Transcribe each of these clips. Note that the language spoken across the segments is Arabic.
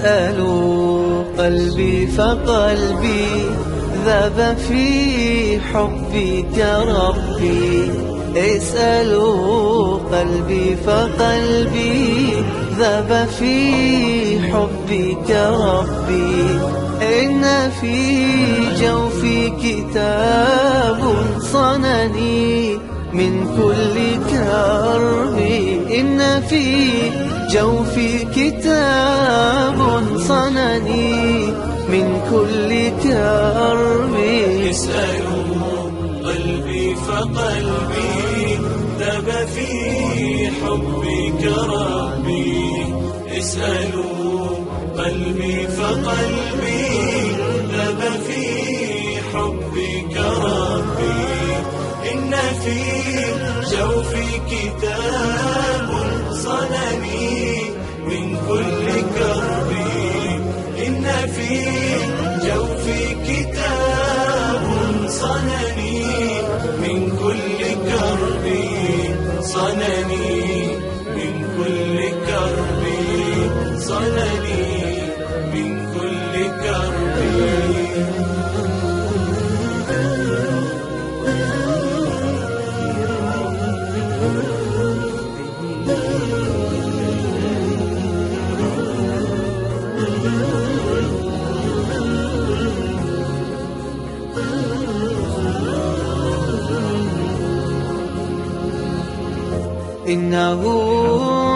اسألوا قلبي فقلبي ذاب في حبك ربي. اسألوا قلبي فقلبي ذاب في حبك ربي. إن في جوفي كتاب صنني من كل كرب. إن في جوفي كتاب صنني من كل كرب. اسألوا قلبي فقلبي ذاب في حبك ربي. اسألوا قلبي فقلبي ذاب في حبك ربي. إن في جوفي كتاب صنني من كل كرب. إن في جوفي كتاب صنني من كل كرب. صنني من كل كرب. صنني من كل كرب. إنه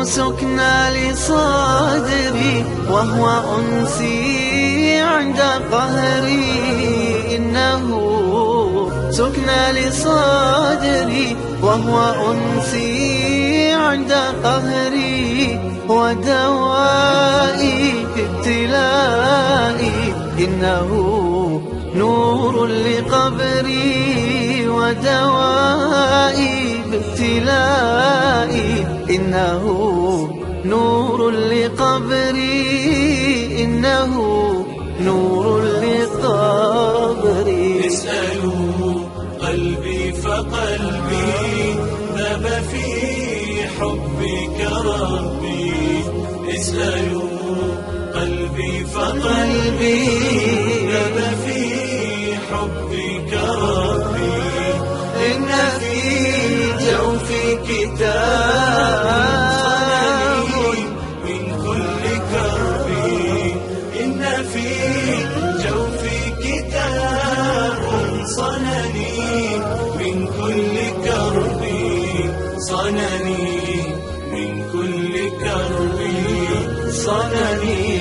سكنى لصدري وهو أنسي عند قهري. إنه سكنى لصدري وهو أنسي عند قهري. ودوائي في ابتلائي إنه نور لقبري. ودوائي بابتلائي إنه نور لقبري. إنه نور لقبري. اسألوا قلبي فقلبي ذاب في حبك ربي. اسألوا قلبي فقلبي ذاب في حبك ربي. إن في جوفي كتاب صنني من كل كرب. إن في جوفي كتاب صنني من كل كرب. صنني من كل كرب. صنني